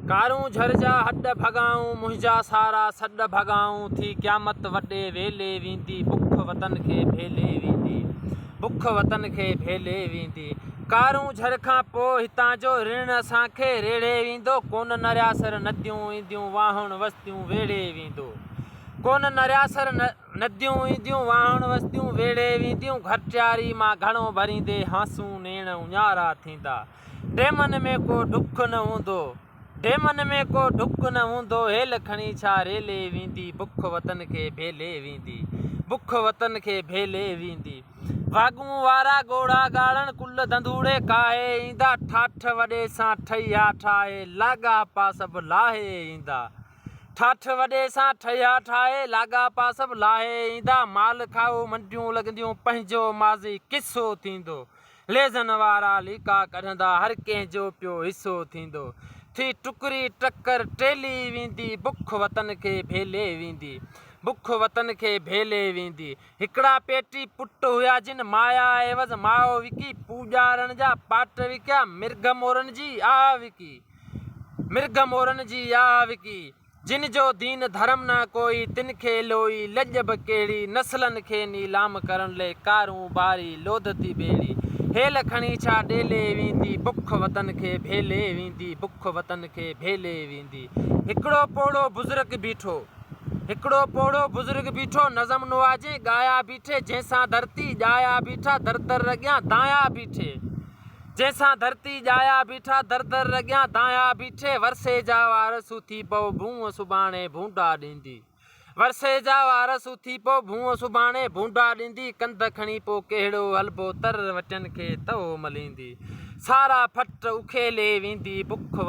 कारूं झरजा हड भगाऊं मुंहिंजा सारा सॾ भगाऊं थी क़यामत वॾे वेले वेंदी बुख वतन खे भेले वेंदी बुख वतन खे भेले वेंदी कारूं झर खां पोइ हितां जो ऋण असांखे रेड़े वेंदो कोन नरियासर नदियूं ईंदियूं वाहण वस्तियूं वेड़े वेंदो कोन नरियासर नदियूं ईंदियूं वाहण वस्तियूं वेड़े वेंदियूं घटियारी मां घणो भरींदे हासूं नेण उञारा थींदा डेमन में को डुख न हूंदो डेमन में को डुक न हूंदो हेल खणी छा रेले वेंदी बुख वतन खे भेले वेंदी बुख वतन खे भेले वेंदी वागूं वारा गोड़ा गाड़न कुल धंधूड़े काहे ईंदा ठाठ वॾे सां ठहिया ठाहे लाॻा पा सभु लाहे ईंदा ठाठ वॾे सां ठहिया ठाहे लाॻा पा सभु लाहे ईंदा माल खाओ मंडियूं लॻंदियूं पंहिंजो माज़ी किसो थींदो लेज़न वारा लीका कढंदा हर कंहिंजो पियो हिसो थींदो थी टुकरी टक्कर टेली वेंदी बुख वतन खे भेले वेंदी बुख वतन खे भेले वेंदी हिकिड़ा पेटी पुट हुया जिन माया एवज़ माओ विकी पूॼारण जा पाट विकिया मिर्ग मोरन जी आ विकी मिर्ग मोरन जी आ विकी जिन जो दीन धर्म न कोई तिन खे लोई लॼ बि कहिड़ी नस्लनि खे नीलाम करण लाइ कारूं बारी लोध थी ॿेड़ी हेल खणी छा ॾेले वेंदी बुख वतन खे भेले वेंदी बुख वतन खे भेले वेंदी हिकिड़ो पोड़ो बुज़ुर्ग बीठो नज़म नवाजे ॻाया बीठे जंहिंसां धरती ॼाया बीठा दर दर अॻियां दाया बीठे जंहिंसां धरती ॼाया बीठा दर दर अॻियां दाया बीठे वरसे जा वारस थी पओ भूअं सुभाणे भूंडा ॾींदी वरसे जा वारस थी पो भूअं सुभाणे भूंडा ॾींदी कंध खणी पोइ कहिड़ो हलबो तर वचन खे तओ मलींदी सारा फट उखेले वेंदी बुख